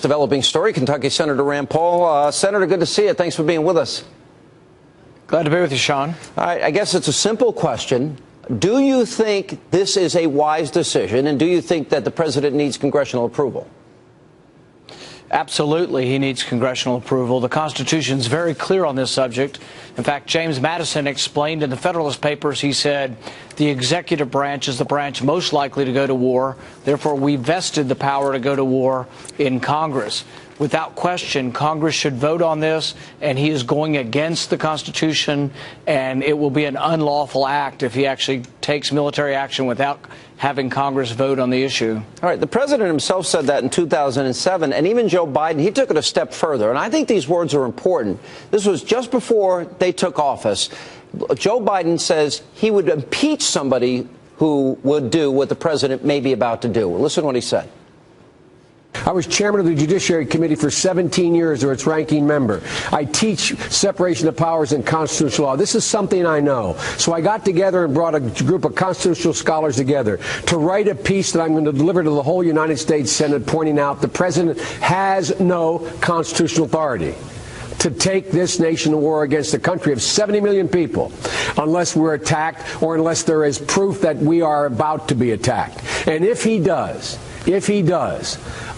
developing story. Kentucky Senator Rand Paul. Senator, good to see you. Thanks for being with us. Glad to be with you, Sean. All right, I guess it's a simple question. Do you think this is a wise decision, and do you think that the president needs congressional approval? Absolutely, he needs congressional approval. The Constitution is very clear on this subject. In fact, James Madison explained in the Federalist Papers, he said, the executive branch is the branch most likely to go to war. Therefore, we vested the power to go to war in Congress. Without question, Congress should vote on this, and he is going against the Constitution, and it will be an unlawful act if he actually takes military action without having Congress vote on the issue. All right, the president himself said that in 2007, and even Joe Biden, he took it a step further, and I think these words are important. This was just before they took office. Joe Biden says he would impeach somebody who would do what the president may be about to do. Listen to what he said. I was chairman of the Judiciary Committee for 17 years, or its ranking member. I teach separation of powers and constitutional law. This is something I know. So I got together and brought a group of constitutional scholars together to write a piece that I'm going to deliver to the whole United States Senate, pointing out the president has no constitutional authority to take this nation to war against a country of 70 million people unless we're attacked or unless there is proof that we are about to be attacked. And if he does,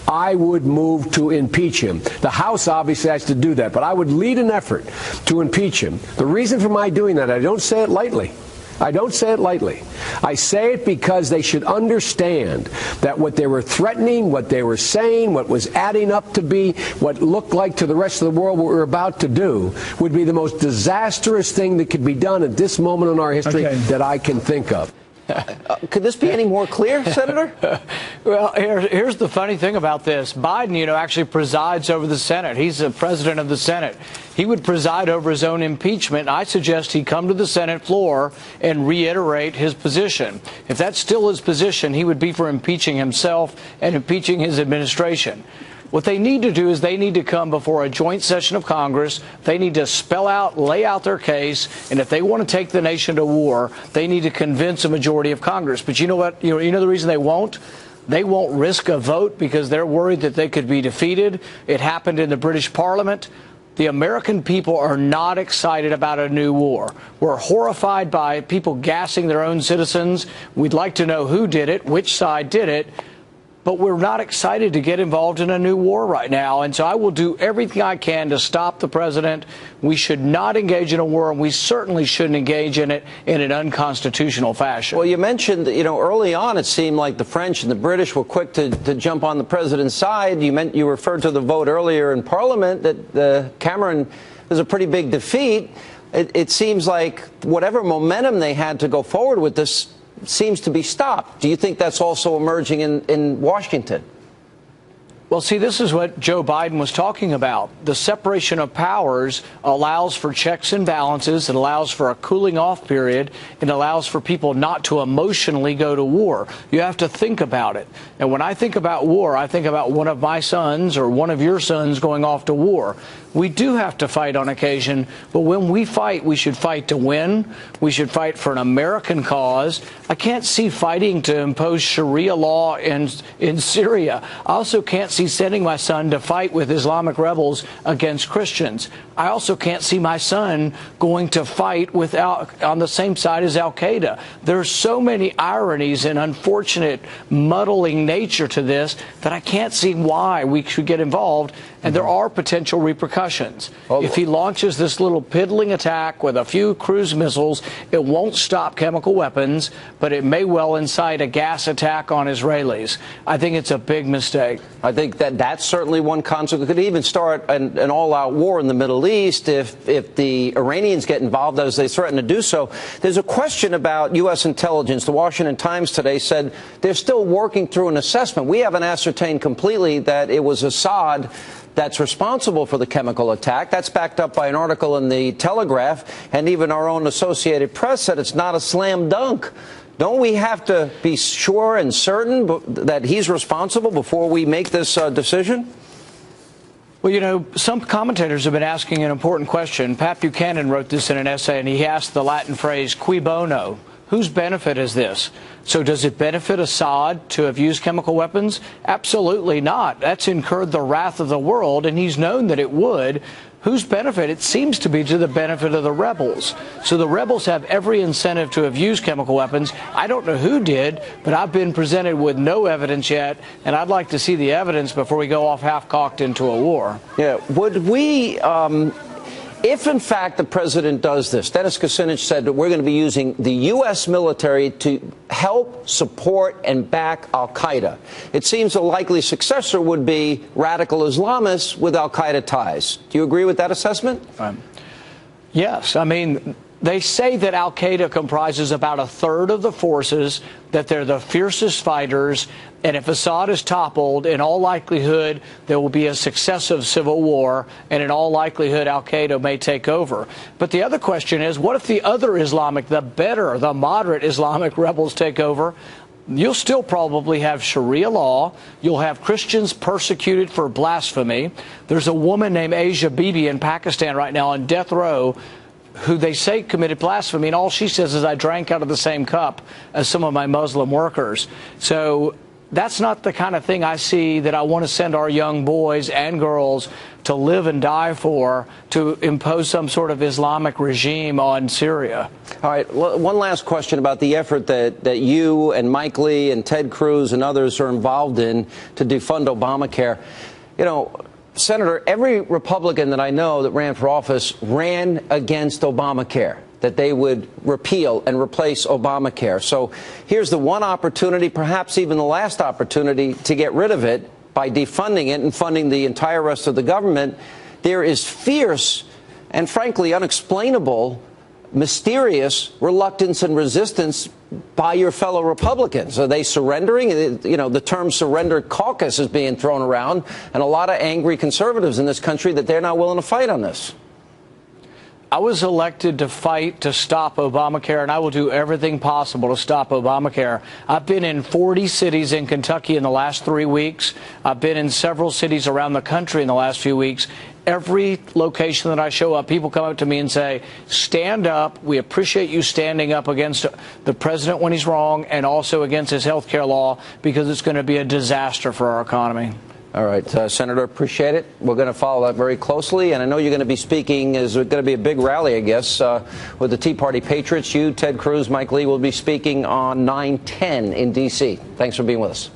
I would move to impeach him. The House obviously has to do that, but I would lead an effort to impeach him. The reason for my doing that, I don't say it lightly. I don't say it lightly. I say it because they should understand that what they were threatening, what they were saying, what was adding up to be, what looked like to the rest of the world what we're about to do, would be the most disastrous thing that could be done at this moment in our history that I can think of. Could this be any more clear, Senator? Well, here's the funny thing about this. Biden, actually presides over the Senate. He's the president of the Senate. He would preside over his own impeachment. I suggest he come to the Senate floor and reiterate his position. If that's still his position, he would be for impeaching himself and impeaching his administration. What they need to do is they need to come before a joint session of Congress. They need to spell out, lay out their case, and if they want to take the nation to war, they need to convince a majority of Congress. But you know what? You know the reason they won't? They won't risk a vote because they're worried that they could be defeated. It happened in the British Parliament. The American people are not excited about a new war. We're horrified by people gassing their own citizens. We'd like to know who did it, which side did it. But we're not excited to get involved in a new war right now. And so I will do everything I can to stop the president. We should not engage in a war, and we certainly shouldn't engage in it in an unconstitutional fashion. Well, you mentioned, early on it seemed like the French and the British were quick to jump on the president's side. You referred to the vote earlier in Parliament that Cameron was a pretty big defeat. It seems like whatever momentum they had to go forward with this seems to be stopped. Do you think that's also emerging in Washington? Well, see, this is what Joe Biden was talking about. The separation of powers allows for checks and balances. It allows for a cooling off period. It allows for people not to emotionally go to war. You have to think about it. And when I think about war, I think about one of my sons or one of your sons going off to war. We do have to fight on occasion, but when we fight, we should fight to win. We should fight for an American cause. I can't see fighting to impose Sharia law in Syria. I also can't see sending my son to fight with Islamic rebels against Christians. I also can't see my son going to fight on the same side as Al-Qaeda. There are so many ironies and unfortunate muddling nature to this that I can't see why we should get involved. And there are potential repercussions. If he launches this little piddling attack with a few cruise missiles, it won't stop chemical weapons, but it may well incite a gas attack on Israelis. I think it's a big mistake. I think that's certainly one consequence. It could even start an all-out war in the Middle East if the Iranians get involved, as they threaten to do so. There's a question about U.S. intelligence. The Washington Times today said they're still working through an assessment. We haven't ascertained completely that it was Assad that's responsible for the chemical attack. That's backed up by an article in the Telegraph, and even our own Associated Press said it's not a slam dunk. Don't we have to be sure and certain that he's responsible before we make this decision? Well, some commentators have been asking an important question. Pat Buchanan wrote this in an essay, and he asked the Latin phrase, cui bono? whose benefit is this? So does it benefit Assad to have used chemical weapons? Absolutely not. That's incurred the wrath of the world, and he's known that it would. Whose benefit? It seems to be to the benefit of the rebels. So the rebels have every incentive to have used chemical weapons. I don't know who did, but I've been presented with no evidence yet, and I'd like to see the evidence before we go off half-cocked into a war. Yeah. Would we... If, in fact, the president does this, Dennis Kucinich said that we're going to be using the U.S. military to help, support, and back al-Qaeda. It seems a likely successor would be radical Islamists with al-Qaeda ties. Do you agree with that assessment? Yes. I mean, they say that al-Qaeda comprises about a third of the forces, that they're the fiercest fighters, and if Assad is toppled, in all likelihood, there will be a successive civil war, and in all likelihood, al-Qaeda may take over. But the other question is, what if the other Islamic, the better, the moderate Islamic rebels take over? You'll still probably have Sharia law. You'll have Christians persecuted for blasphemy. There's a woman named Asia Bibi in Pakistan right now on death row who they say committed blasphemy, and all she says is, I drank out of the same cup as some of my Muslim workers. So that's not the kind of thing I see that I want to send our young boys and girls to live and die for, to impose some sort of Islamic regime on Syria. All right. One last question about the effort that you and Mike Lee and Ted Cruz and others are involved in to defund Obamacare. You know, Senator, every Republican that I know that ran for office ran against Obamacare, that they would repeal and replace Obamacare. So here's the one opportunity, perhaps even the last opportunity, to get rid of it by defunding it and funding the entire rest of the government. There is fierce and, frankly, unexplainable, mysterious reluctance and resistance by your fellow Republicans. Are they surrendering? You know, the term surrender caucus is being thrown around, and a lot of angry conservatives in this country that they're not willing to fight on this. I was elected to fight to stop Obamacare, and I will do everything possible to stop Obamacare. I've been in 40 cities in Kentucky in the last 3 weeks. I've been in several cities around the country in the last few weeks. Every location that I show up, people come up to me and say, stand up. We appreciate you standing up against the president when he's wrong, and also against his health care law, because it's going to be a disaster for our economy. All right, Senator, appreciate it. We're going to follow that very closely, and I know you're going to be speaking. Is going to be a big rally, I guess, with the Tea Party Patriots. You, Ted Cruz, Mike Lee will be speaking on 9/10 in D.C. Thanks for being with us.